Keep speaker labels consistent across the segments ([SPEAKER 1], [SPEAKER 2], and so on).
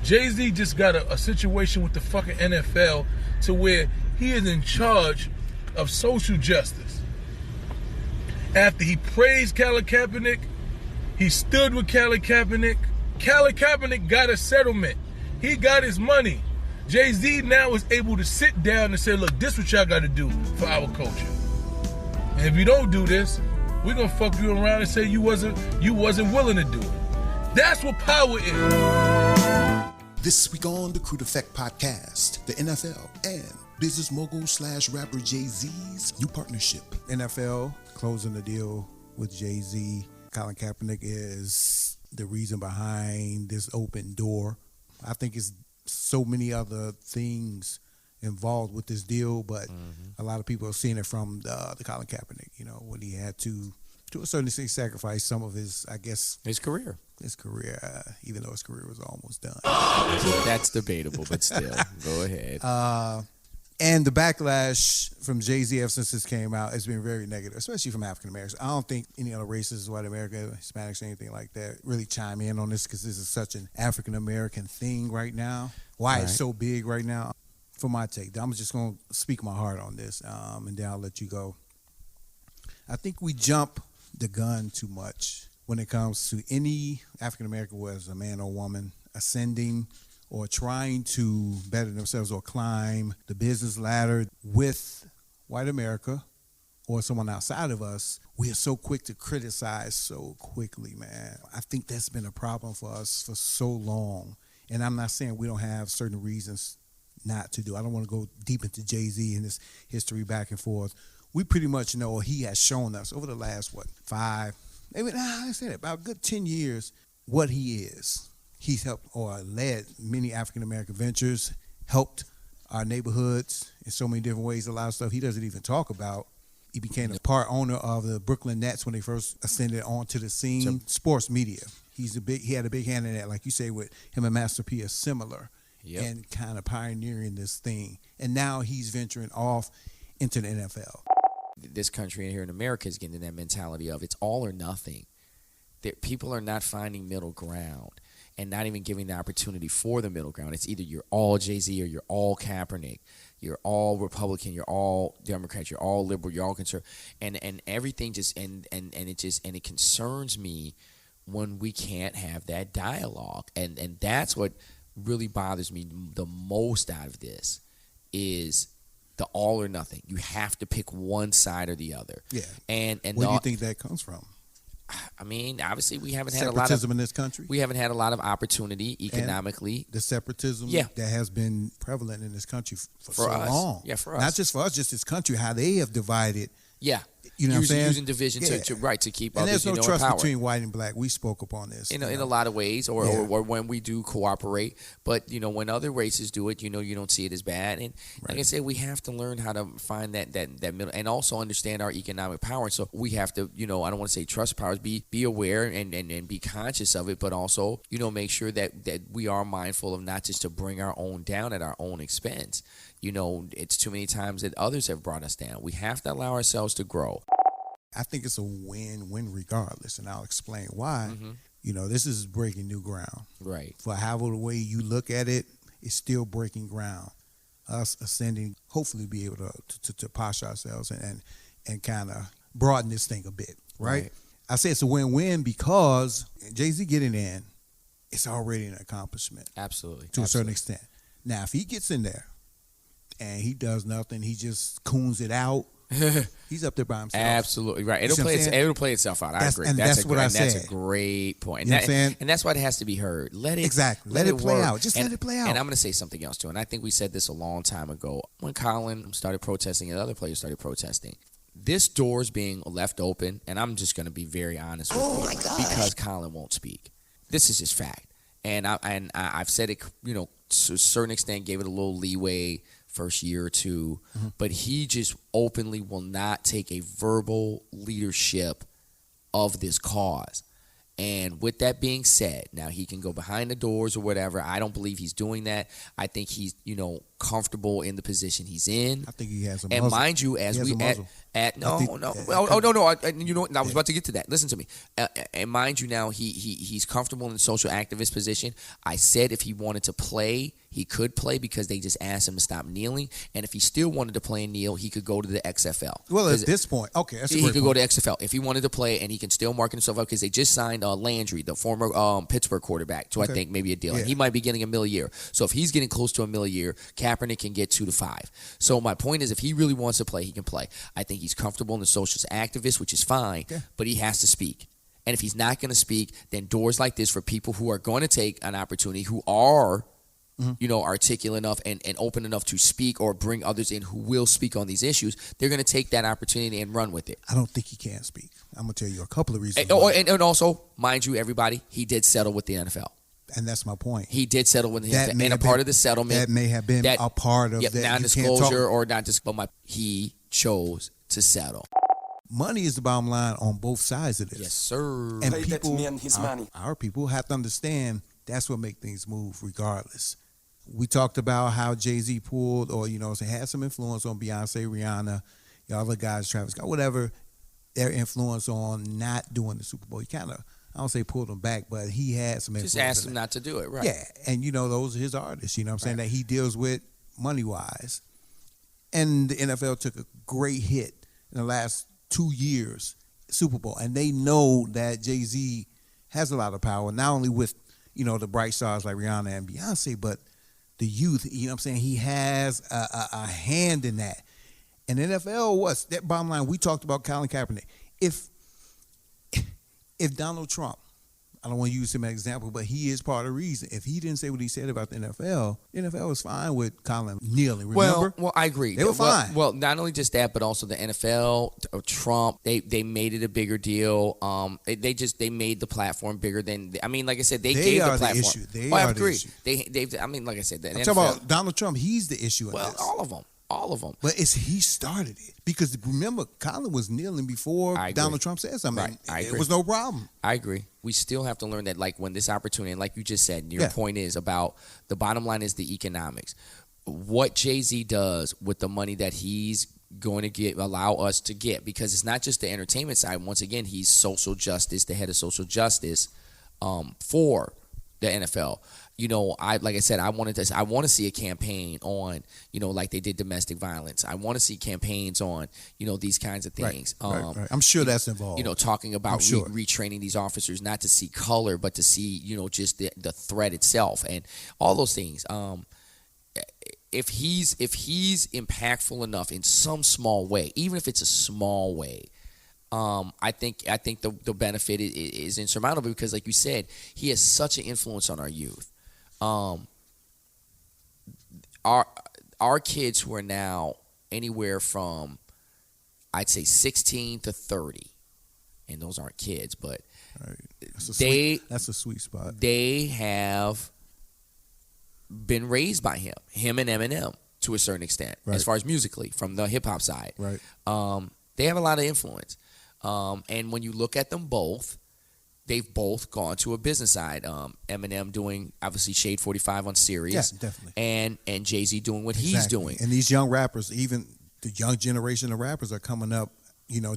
[SPEAKER 1] Jay-Z just got a situation with the fucking NFL to where he is in charge of social justice. After he praised Colin Kaepernick, he stood with Colin Kaepernick. Colin Kaepernick got a settlement. He got his money. Jay-Z now is able to sit down and say, look, this is what y'all got to do for our culture. And if you don't do this, we're going to fuck you around and say you wasn't willing to do it. That's what power is.
[SPEAKER 2] This week on the Crude Effect Podcast, the NFL and business mogul / rapper Jay-Z's new partnership.
[SPEAKER 3] NFL closing the deal with Jay-Z. Colin Kaepernick is the reason behind this open door. I think it's so many other things involved with this deal, but a lot of people are seeing it from the Colin Kaepernick, when he had to a certain extent, sacrifice some of his, I guess...
[SPEAKER 4] His career,
[SPEAKER 3] even though his career was almost done.
[SPEAKER 4] That's debatable, but still, go ahead.
[SPEAKER 3] And the backlash from Jay-Z ever since this came out has been very negative, especially from African Americans. I don't think any other races, white America, Hispanics, or anything like that, really chime in on this because this is such an African American thing right now. Why it's so big right now. For my take, I'm just going to speak my heart on this, and then I'll let you go. I think we jump the gun too much when it comes to any African American, whether it's a man or woman, ascending or trying to better themselves or climb the business ladder with white America or someone outside of us. We are so quick to criticize so quickly, man. I think that's been a problem for us for so long. And I'm not saying we don't have certain reasons not to do. I don't want to go deep into Jay-Z and his history back and forth. We pretty much know he has shown us over the last, about a good 10 years, what he is. He's helped or led many African-American ventures, helped our neighborhoods in so many different ways, a lot of stuff he doesn't even talk about. He became a part owner of the Brooklyn Nets when they first ascended onto the scene. Sports media. He had a big hand in that, like you say, with him and Master P are similar and kind of pioneering this thing. And now he's venturing off into the NFL.
[SPEAKER 4] This country here in America is getting that mentality of it's all or nothing. People are not finding middle ground and not even giving the opportunity for the middle ground. It's either you're all Jay-Z or you're all Kaepernick. You're all Republican, you're all Democrat, you're all liberal, you're all conservative. And everything just and it concerns me when we can't have that dialogue. And that's what really bothers me the most out of this is the all or nothing. You have to pick one side or the other. Yeah. And
[SPEAKER 3] where do you think that comes from?
[SPEAKER 4] I mean, obviously we haven't had a lot of
[SPEAKER 3] separatism in this country.
[SPEAKER 4] We haven't had a lot of opportunity economically.
[SPEAKER 3] And the separatism that has been prevalent in this country for so
[SPEAKER 4] us.
[SPEAKER 3] long.
[SPEAKER 4] Yeah, for us.
[SPEAKER 3] Not just for us, just this country, how they have divided.
[SPEAKER 4] Yeah.
[SPEAKER 3] You know what I'm saying?
[SPEAKER 4] Using division to keep
[SPEAKER 3] and
[SPEAKER 4] others
[SPEAKER 3] there's no trust
[SPEAKER 4] in power.
[SPEAKER 3] between white and black. We spoke upon this.
[SPEAKER 4] In a lot of ways, or when we do cooperate. But, when other races do it, you don't see it as bad. And like I said, we have to learn how to find that middle and also understand our economic power. So we have to, I don't want to say trust powers, be aware and be conscious of it, but also, make sure that we are mindful of not just to bring our own down at our own expense. It's too many times that others have brought us down. We have to allow ourselves to grow.
[SPEAKER 3] I think it's a win-win regardless, and I'll explain why. This is breaking new ground.
[SPEAKER 4] Right.
[SPEAKER 3] For however the way you look at it, it's still breaking ground. Us ascending, hopefully be able to posture ourselves and kind of broaden this thing a bit, right? I say it's a win-win because Jay-Z getting in, it's already an accomplishment.
[SPEAKER 4] Absolutely.
[SPEAKER 3] To a certain extent. Now, if he gets in there and he does nothing, he just coons it out, he's up there by himself.
[SPEAKER 4] Absolutely right. It'll play itself out. I agree.
[SPEAKER 3] That's
[SPEAKER 4] a great point. And that's why it has to be heard. Let it
[SPEAKER 3] play out. Just let it play out.
[SPEAKER 4] And I'm going to say something else too. And I think we said this a long time ago when Colin started protesting and other players started protesting. This door is being left open, and I'm just going to be very honest with you, because Colin won't speak. This is just fact. And I've said it, to a certain extent, gave it a little leeway first year or two, but he just openly will not take a verbal leadership of this cause. And with that being said, now he can go behind the doors or whatever. I don't believe he's doing that. I think he's, comfortable in the position he's in.
[SPEAKER 3] I think he has a
[SPEAKER 4] and
[SPEAKER 3] muzzle.
[SPEAKER 4] mind you, as we you know what? I was about to get to that. Listen to me. And mind you, now he's comfortable in the social activist position. I said if he wanted to play, he could play because they just asked him to stop kneeling. And if he still wanted to play and kneel, he could go to the XFL.
[SPEAKER 3] Well, at this point, okay, that's a great
[SPEAKER 4] he could
[SPEAKER 3] point.
[SPEAKER 4] go to XFL if he wanted to play, and he can still market himself out because they just signed Landry, the former Pittsburgh quarterback, to I think maybe a deal.
[SPEAKER 3] Yeah.
[SPEAKER 4] And he might be getting $1 million a year. So if he's getting close to $1 million a year, Kaepernick can get 2 to 5. So my point is, if he really wants to play, he can play. I think he's comfortable in the social activist, which is fine, but he has to speak. And if he's not going to speak, then doors like this for people who are going to take an opportunity, who are articulate enough and open enough to speak or bring others in who will speak on these issues, they're going to take that opportunity and run with it.
[SPEAKER 3] I don't think he can speak. I'm going to tell you a couple of reasons.
[SPEAKER 4] And also, mind you, everybody, he did settle with the NFL.
[SPEAKER 3] And that's my point.
[SPEAKER 4] He did settle with the NFL. And a part of the settlement.
[SPEAKER 3] That may have been a part of that.
[SPEAKER 4] Non-disclosure or not disclosure, but he chose to settle.
[SPEAKER 3] Money is the bottom line on both sides of this.
[SPEAKER 4] Yes, sir.
[SPEAKER 3] And
[SPEAKER 5] Pay that
[SPEAKER 3] people,
[SPEAKER 5] man his money.
[SPEAKER 3] Our people have to understand that's what makes things move regardless. We talked about how Jay-Z pulled or, had some influence on Beyonce, Rihanna, the other guys, Travis Scott, whatever, their influence on not doing the Super Bowl. He kind of, I don't say pulled them back, but he had some influence.
[SPEAKER 4] Just asked them not to do it, right?
[SPEAKER 3] Yeah, and those are his artists, what I'm saying, that he deals with money-wise. And the NFL took a great hit in the last 2 years, Super Bowl, and they know that Jay-Z has a lot of power, not only with, the bright stars like Rihanna and Beyonce, but the youth, he has a hand in that. And NFL was, that bottom line, we talked about Colin Kaepernick. If Donald Trump, I don't want to use him as an example, but he is part of the reason. If he didn't say what he said about the NFL was fine with Colin kneeling, remember?
[SPEAKER 4] Well, I agree.
[SPEAKER 3] They were fine.
[SPEAKER 4] Well, not only just that, but also the NFL, Trump, they made it a bigger deal. They made the platform bigger than, like I said, they gave the platform.
[SPEAKER 3] The issue. They
[SPEAKER 4] I
[SPEAKER 3] are
[SPEAKER 4] agree.
[SPEAKER 3] the issue.
[SPEAKER 4] Like I said, the
[SPEAKER 3] I'm
[SPEAKER 4] NFL,
[SPEAKER 3] talking about Donald Trump. He's the issue in this.
[SPEAKER 4] all of them.
[SPEAKER 3] But he started it. Because remember, Colin was kneeling before Donald Trump said something.
[SPEAKER 4] Right. I agree.
[SPEAKER 3] It was no problem.
[SPEAKER 4] I agree. We still have to learn that, like, when this opportunity, and like you just said, your point is about the bottom line is the economics. What Jay-Z does with the money that he's going to allow us to get, because it's not just the entertainment side. Once again, he's social justice, the head of social justice for the NFL. Like I said, I want to see a campaign on, like they did domestic violence. I want to see campaigns on, these kinds of things.
[SPEAKER 3] Right. I'm sure that's involved.
[SPEAKER 4] Talking about retraining these officers, not to see color, but to see, just the threat itself and all those things. If he's impactful enough in some small way, even if it's a small way, I think the benefit is insurmountable because, like you said, he has such an influence on our youth. Our kids who are now anywhere from, I'd say, 16 to 30, and those aren't kids, but
[SPEAKER 3] that's a sweet spot.
[SPEAKER 4] They have been raised by him and Eminem to a certain extent, as far as musically from the hip hop side.
[SPEAKER 3] Right.
[SPEAKER 4] They have a lot of influence. And when you look at them both, they've both gone to a business side. Eminem doing, obviously, Shade 45 on Sirius.
[SPEAKER 3] Yeah, definitely.
[SPEAKER 4] And Jay-Z doing what he's doing.
[SPEAKER 3] And these young rappers, even the young generation of rappers are coming up,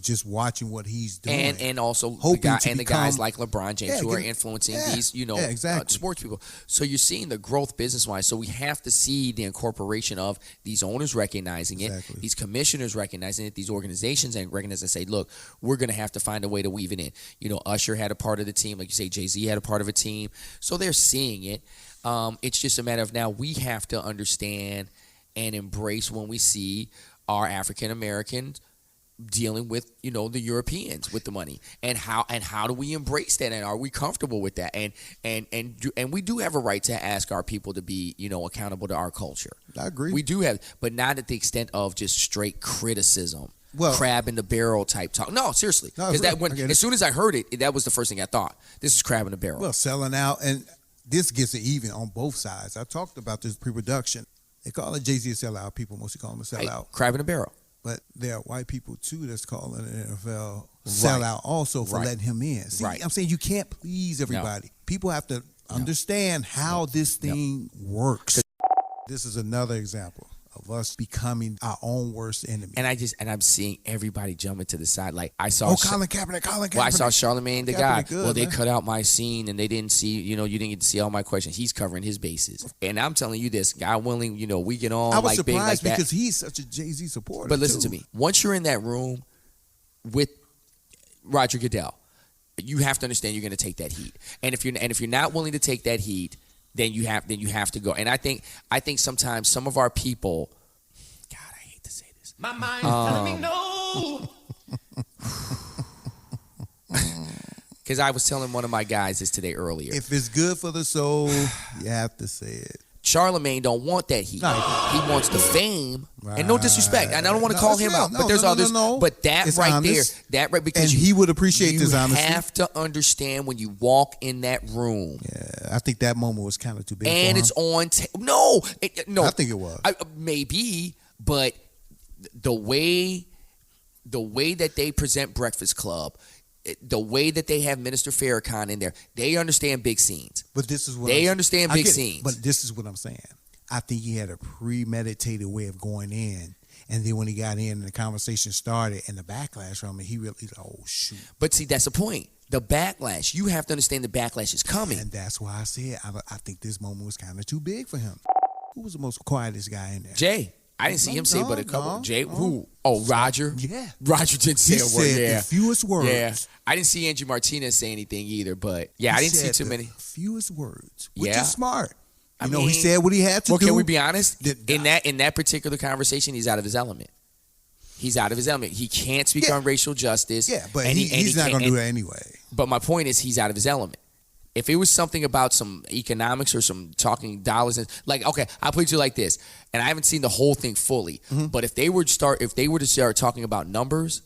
[SPEAKER 3] just watching what he's doing.
[SPEAKER 4] And also the guys like LeBron James who are influencing these, sports people. So you're seeing the growth business-wise. So we have to see the incorporation of these owners recognizing it, these commissioners recognizing it, these organizations and recognize and say, look, we're going to have to find a way to weave it in. Usher had a part of the team. Like you say, Jay-Z had a part of a team. So they're seeing it. It's just a matter of now we have to understand and embrace when we see our African Americans dealing with the Europeans with the money, and how do we embrace that, and are we comfortable with that, and we do have a right to ask our people to be accountable to our culture.
[SPEAKER 3] I agree.
[SPEAKER 4] We do have, but not at the extent of just straight criticism, crab in the barrel type talk. No, seriously, because as soon as I heard it, that was the first thing I thought. This is crab in the barrel.
[SPEAKER 3] Well, selling out, and this gets it even on both sides. I talked about this pre-production. They call it Jay-Z a sellout. People mostly call him a sellout.
[SPEAKER 4] Crab in the barrel.
[SPEAKER 3] But there are white people, too, that's calling the NFL sellout also for letting him in. See, I'm saying you can't please everybody. No. People have to understand how this thing works. This is another example of us becoming our own worst enemy.
[SPEAKER 4] And I'm seeing everybody jumping to the side. Like I saw
[SPEAKER 3] Colin Kaepernick.
[SPEAKER 4] Well, I saw Charlamagne the guy.
[SPEAKER 3] Good,
[SPEAKER 4] well, they
[SPEAKER 3] man.
[SPEAKER 4] cut out my scene and they didn't see, you didn't get to see all my questions. He's covering his bases. And I'm telling you this, God willing, we get on
[SPEAKER 3] I was
[SPEAKER 4] like big like
[SPEAKER 3] surprised
[SPEAKER 4] that.
[SPEAKER 3] because he's such a Jay-Z supporter.
[SPEAKER 4] But listen
[SPEAKER 3] too.
[SPEAKER 4] to me. Once you're in that room with Roger Goodell, you have to understand you're going to take that heat. And if you're not willing to take that heat, then you have to go. And I think sometimes some of our people, God, I hate to say this.
[SPEAKER 5] My mind's telling me no.
[SPEAKER 4] Because I was telling one of my guys this today earlier.
[SPEAKER 3] If it's good for the soul, you have to say it.
[SPEAKER 4] Charlamagne don't want that heat.
[SPEAKER 3] No.
[SPEAKER 4] He wants the fame, and no disrespect. And I don't want to call him out, but there's others.
[SPEAKER 3] It's
[SPEAKER 4] But
[SPEAKER 3] honest.
[SPEAKER 4] because
[SPEAKER 3] And he would appreciate this honesty.
[SPEAKER 4] You have to understand when you walk in that room.
[SPEAKER 3] Yeah, I think that moment was kind of too big for
[SPEAKER 4] And
[SPEAKER 3] him.
[SPEAKER 4] it's on. No.
[SPEAKER 3] I think it was.
[SPEAKER 4] Maybe, but the way that they present Breakfast Club, the way that they have Minister Farrakhan in there, they understand big scenes.
[SPEAKER 3] But this is what
[SPEAKER 4] They
[SPEAKER 3] I'm-
[SPEAKER 4] understand
[SPEAKER 3] I
[SPEAKER 4] big
[SPEAKER 3] get it,
[SPEAKER 4] scenes.
[SPEAKER 3] But this is what I'm saying. I think he had a premeditated way of going in. And then when he got in and the conversation started and the backlash from it, he really, oh, shoot.
[SPEAKER 4] But see, that's the point. The backlash. You have to understand the backlash is coming.
[SPEAKER 3] And that's why I said I think this moment was kind of too big for him. Who was the most quietest guy in there?
[SPEAKER 4] Jay. I didn't see him say but a couple.
[SPEAKER 3] No,
[SPEAKER 4] Jay,
[SPEAKER 3] no.
[SPEAKER 4] who? Oh, Roger.
[SPEAKER 3] Yeah.
[SPEAKER 4] Roger didn't say
[SPEAKER 3] He
[SPEAKER 4] a word.
[SPEAKER 3] said
[SPEAKER 4] Yeah.
[SPEAKER 3] the fewest words.
[SPEAKER 4] Yeah. I didn't see Angie Martinez say anything either, but yeah, I
[SPEAKER 3] He
[SPEAKER 4] didn't see
[SPEAKER 3] said
[SPEAKER 4] too
[SPEAKER 3] the
[SPEAKER 4] many.
[SPEAKER 3] fewest words, which
[SPEAKER 4] Yeah.
[SPEAKER 3] is smart.
[SPEAKER 4] I
[SPEAKER 3] He
[SPEAKER 4] mean,
[SPEAKER 3] said what he had to
[SPEAKER 4] well,
[SPEAKER 3] do.
[SPEAKER 4] can we be honest?
[SPEAKER 3] The-
[SPEAKER 4] In that particular conversation, he's out of his element. He's out of his element. He can't speak
[SPEAKER 3] Yeah.
[SPEAKER 4] on racial justice.
[SPEAKER 3] Yeah, but
[SPEAKER 4] and
[SPEAKER 3] he's not going to do that anyway.
[SPEAKER 4] But my point is, he's out of his element. If it was something about some economics or some talking dollars, and like, okay, I'll put it to you like this, and I haven't seen the whole thing fully, but if they were to start talking about numbers,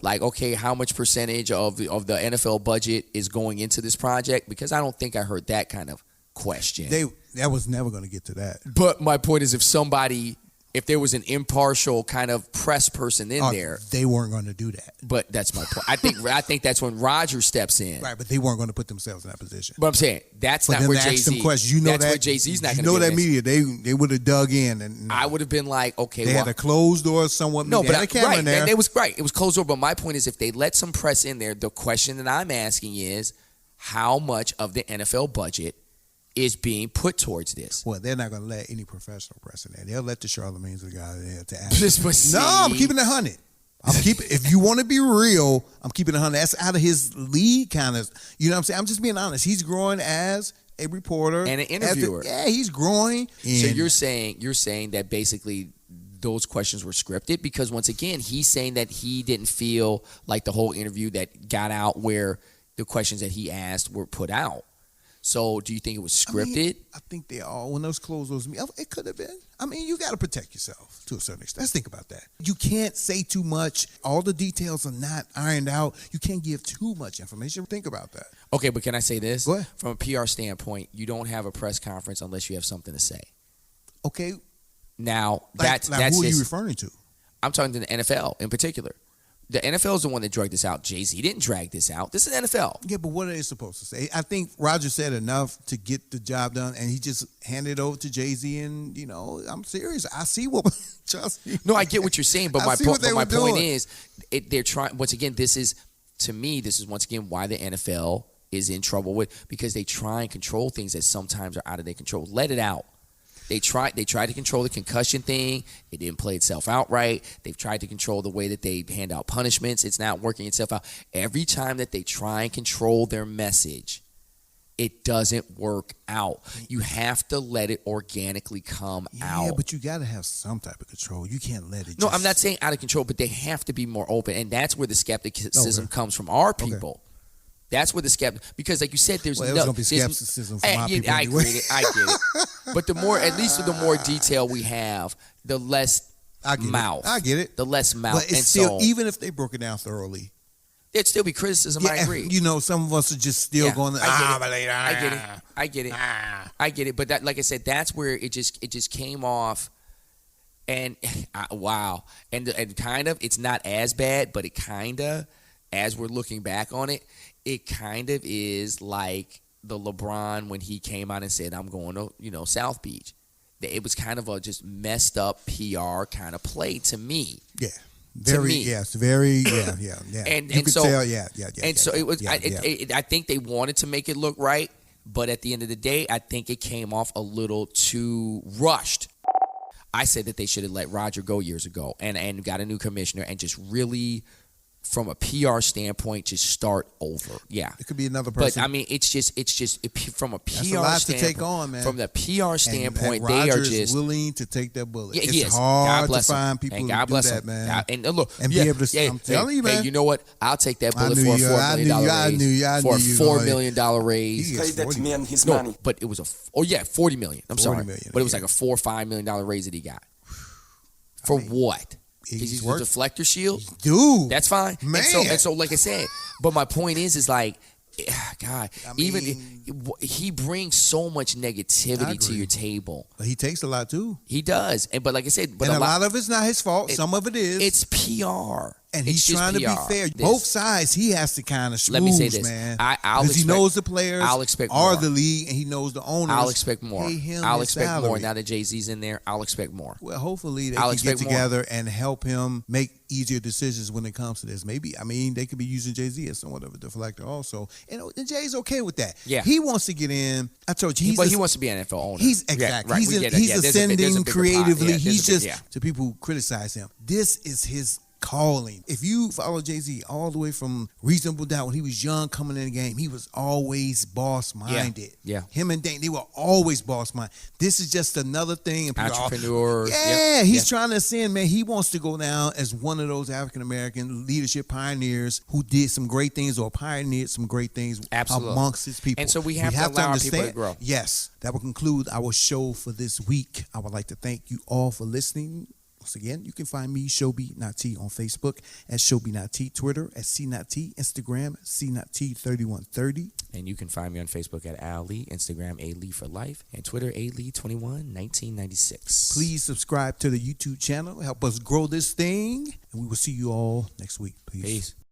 [SPEAKER 4] like, okay, how much percentage of the NFL budget is going into this project? Because I don't think I heard that kind of question.
[SPEAKER 3] That was never going to get to that.
[SPEAKER 4] But my point is, if there was an impartial kind of press person in there,
[SPEAKER 3] They weren't going to do that.
[SPEAKER 4] but that's my point. I think that's when Roger steps in.
[SPEAKER 3] Right, but they weren't going to put themselves in that position.
[SPEAKER 4] But I'm saying that's
[SPEAKER 3] For
[SPEAKER 4] not
[SPEAKER 3] them
[SPEAKER 4] where
[SPEAKER 3] to ask
[SPEAKER 4] Jay-Z.
[SPEAKER 3] them questions,
[SPEAKER 4] That's where Jay-Z's not going to.
[SPEAKER 3] You know that media, they would have dug in, and
[SPEAKER 4] I would have been like, okay,
[SPEAKER 3] they
[SPEAKER 4] well,
[SPEAKER 3] had a closed door, somewhat.
[SPEAKER 4] no,
[SPEAKER 3] they
[SPEAKER 4] but
[SPEAKER 3] had a camera
[SPEAKER 4] right,
[SPEAKER 3] in there.
[SPEAKER 4] and it was right. It was closed door. But my point is, if they let some press in there, the question that I'm asking is, how much of the NFL budget is being put towards this?
[SPEAKER 3] Well, they're not going to let any professional press in there. They'll let the Charlamagne's the guy there to ask.
[SPEAKER 4] But see-
[SPEAKER 3] No, I'm keeping it 100. If you want to be real, I'm keeping it 100. That's out of his league, kind of. You know what I'm saying? I'm just being honest. He's growing as a reporter
[SPEAKER 4] And an interviewer.
[SPEAKER 3] Yeah, he's growing.
[SPEAKER 4] So
[SPEAKER 3] And
[SPEAKER 4] you're saying that basically those questions were scripted, because once again, he's saying that he didn't feel like the whole interview that got out where the questions that he asked were put out. So do you think it was scripted?
[SPEAKER 3] I think they all, when those closed doors, it could have been. I mean, you got to protect yourself to a certain extent. Let's think about that. You can't say too much. All the details are not ironed out. You can't give too much information. Think about that.
[SPEAKER 4] Okay, but can I say this?
[SPEAKER 3] Go ahead.
[SPEAKER 4] From a PR standpoint, you don't have a press conference unless you have something to say.
[SPEAKER 3] Okay,
[SPEAKER 4] Now,
[SPEAKER 3] like
[SPEAKER 4] that's
[SPEAKER 3] who are you
[SPEAKER 4] just,
[SPEAKER 3] referring to?
[SPEAKER 4] I'm talking to the NFL in particular. The NFL is the one that dragged this out. Jay-Z didn't drag this out. This is NFL.
[SPEAKER 3] Yeah, but what are they supposed to say? I think Roger said enough to get the job done, and he just handed it over to Jay-Z, and, I'm serious. I see what... Trust me.
[SPEAKER 4] No, I get what you're saying, but
[SPEAKER 3] I
[SPEAKER 4] my
[SPEAKER 3] see what they
[SPEAKER 4] point
[SPEAKER 3] were doing.
[SPEAKER 4] is, they're trying. Once again, this is once again why the NFL is in trouble because they try and control things that sometimes are out of their control. Let it out. They tried to control the concussion thing. It didn't play itself out right. They've tried to control the way that they hand out punishments. It's not working itself out. Every time that they try and control their message, it doesn't work out. You have to let it organically come out.
[SPEAKER 3] Yeah, but you got to have some type of control. You can't let it
[SPEAKER 4] No, I'm not saying out of control, but they have to be more open. And that's where the skepticism comes from our people. That's where the because like you said, there's
[SPEAKER 3] Well, it was going to be skepticism from our people
[SPEAKER 4] I
[SPEAKER 3] anyway.
[SPEAKER 4] get it. I get it. But the more detail we have, the less mouth.
[SPEAKER 3] I get it.
[SPEAKER 4] The less mouth.
[SPEAKER 3] But it's
[SPEAKER 4] and
[SPEAKER 3] still,
[SPEAKER 4] so,
[SPEAKER 3] even if they broke it down thoroughly,
[SPEAKER 4] it'd still be criticism. I agree.
[SPEAKER 3] Some of us are just still going,
[SPEAKER 4] I get it. But that, like I said, that's where it just came off. And wow. And kind of, it's not as bad, but it kind of, as we're looking back on it, it kind of is like the LeBron when he came out and said, I'm going to, South Beach. it was kind of a just messed up PR kind of play to me.
[SPEAKER 3] Yeah. Very,
[SPEAKER 4] me.
[SPEAKER 3] yes, very, yeah.
[SPEAKER 4] And
[SPEAKER 3] you could
[SPEAKER 4] so
[SPEAKER 3] tell, yeah.
[SPEAKER 4] And so it was.
[SPEAKER 3] Yeah,
[SPEAKER 4] I think they wanted to make it look right, but at the end of the day, I think it came off a little too rushed. I said that they should have let Roger go years ago and got a new commissioner and just really, from a PR standpoint, just start over. Yeah,
[SPEAKER 3] it could be another person.
[SPEAKER 4] But I mean, it's just from a PR
[SPEAKER 3] That's a lot
[SPEAKER 4] standpoint.
[SPEAKER 3] to take on, man.
[SPEAKER 4] From the PR standpoint,
[SPEAKER 3] and
[SPEAKER 4] they are
[SPEAKER 3] Roger
[SPEAKER 4] just
[SPEAKER 3] is willing to take that bullet.
[SPEAKER 4] Yeah,
[SPEAKER 3] it's
[SPEAKER 4] he is.
[SPEAKER 3] hard
[SPEAKER 4] God bless
[SPEAKER 3] to
[SPEAKER 4] him.
[SPEAKER 3] find people
[SPEAKER 4] And
[SPEAKER 3] who
[SPEAKER 4] God
[SPEAKER 3] do
[SPEAKER 4] bless
[SPEAKER 3] that,
[SPEAKER 4] him.
[SPEAKER 3] man.
[SPEAKER 4] God, and look,
[SPEAKER 3] and be able to. I'm telling you, man.
[SPEAKER 4] Hey, you know what? I'll take that
[SPEAKER 3] I
[SPEAKER 4] bullet
[SPEAKER 3] knew
[SPEAKER 4] for a
[SPEAKER 3] you-
[SPEAKER 4] $4 million
[SPEAKER 3] I
[SPEAKER 4] raise.
[SPEAKER 3] knew you
[SPEAKER 4] For a
[SPEAKER 3] was
[SPEAKER 4] $4
[SPEAKER 3] gonna-
[SPEAKER 4] million raise.
[SPEAKER 3] He
[SPEAKER 5] Pay
[SPEAKER 3] is
[SPEAKER 5] that
[SPEAKER 3] 40
[SPEAKER 5] man his
[SPEAKER 4] No,
[SPEAKER 5] money.
[SPEAKER 4] but it was $40 million. I'm
[SPEAKER 3] 40
[SPEAKER 4] sorry,
[SPEAKER 3] million,
[SPEAKER 4] but it was
[SPEAKER 3] yeah.
[SPEAKER 4] like a $4 or $5 million raise that he got. For what? Because he's a
[SPEAKER 3] worth-
[SPEAKER 4] deflector shield.
[SPEAKER 3] Dude,
[SPEAKER 4] That's fine.
[SPEAKER 3] Man.
[SPEAKER 4] And so, like I said, but my point is like, God,
[SPEAKER 3] I
[SPEAKER 4] even
[SPEAKER 3] mean-
[SPEAKER 4] he brings so much
[SPEAKER 3] I
[SPEAKER 4] negativity to
[SPEAKER 3] agree.
[SPEAKER 4] your table.
[SPEAKER 3] but he takes a lot too.
[SPEAKER 4] He does, but like I said, but
[SPEAKER 3] And a lot of it's not his fault. Some of it is.
[SPEAKER 4] It's PR.
[SPEAKER 3] And
[SPEAKER 4] It's
[SPEAKER 3] he's
[SPEAKER 4] just
[SPEAKER 3] trying to be
[SPEAKER 4] PR.
[SPEAKER 3] fair.
[SPEAKER 4] This-
[SPEAKER 3] Both sides, he has to kind of schmooze,
[SPEAKER 4] Let me say this.
[SPEAKER 3] man.
[SPEAKER 4] I'll
[SPEAKER 3] Because he
[SPEAKER 4] expect-
[SPEAKER 3] knows the players
[SPEAKER 4] I'll expect
[SPEAKER 3] are
[SPEAKER 4] more.
[SPEAKER 3] the league, and he knows the owners.
[SPEAKER 4] I'll expect more.
[SPEAKER 3] Pay him
[SPEAKER 4] I'll
[SPEAKER 3] his
[SPEAKER 4] expect more.
[SPEAKER 3] salary.
[SPEAKER 4] Now that Jay-Z's in there, I'll expect more.
[SPEAKER 3] Well, hopefully they
[SPEAKER 4] I'll
[SPEAKER 3] can get
[SPEAKER 4] expect more.
[SPEAKER 3] together and help him make easier decisions when it comes to this. Maybe, I mean, they could be using Jay-Z as somewhat of a deflector also. And Jay's okay with that.
[SPEAKER 4] Yeah.
[SPEAKER 3] He wants to get in. I told you,
[SPEAKER 4] But he wants to be an NFL owner.
[SPEAKER 3] He's
[SPEAKER 4] Yeah,
[SPEAKER 3] exactly.
[SPEAKER 4] right.
[SPEAKER 3] He's
[SPEAKER 4] We
[SPEAKER 3] in,
[SPEAKER 4] get it.
[SPEAKER 3] he's
[SPEAKER 4] Yeah, there's a
[SPEAKER 3] ascending
[SPEAKER 4] bigger pot.
[SPEAKER 3] creatively.
[SPEAKER 4] Yeah,
[SPEAKER 3] He's
[SPEAKER 4] there's a
[SPEAKER 3] just
[SPEAKER 4] big-
[SPEAKER 3] to people who criticize him. This is his calling. If you follow Jay-Z all the way from Reasonable Doubt when he was young coming in the game, he was always boss minded.
[SPEAKER 4] Yeah.
[SPEAKER 3] Him and Dane, they were always boss minded. This is just another thing. And people are all-
[SPEAKER 4] Entrepreneur.
[SPEAKER 3] yeah,
[SPEAKER 4] Yep.
[SPEAKER 3] he's
[SPEAKER 4] Yeah.
[SPEAKER 3] trying to ascend, man. He wants to go down as one of those African American leadership pioneers who did some great things or pioneered some great things
[SPEAKER 4] Absolutely.
[SPEAKER 3] amongst his people.
[SPEAKER 4] And so we have to allow our people to grow.
[SPEAKER 3] Yes, that will conclude our show for this week. I would like to thank you all for listening. Once again, you can find me, Shobi Not T, on Facebook at Shobi Not T, Twitter at C Not T, Instagram C Not T 3130.
[SPEAKER 4] And you can find me on Facebook at Al Lee, Instagram A Lee for Life, and Twitter A Lee 21 1996.
[SPEAKER 3] Please subscribe to the YouTube channel. Help us grow this thing. And we will see you all next week. Peace.
[SPEAKER 4] Peace.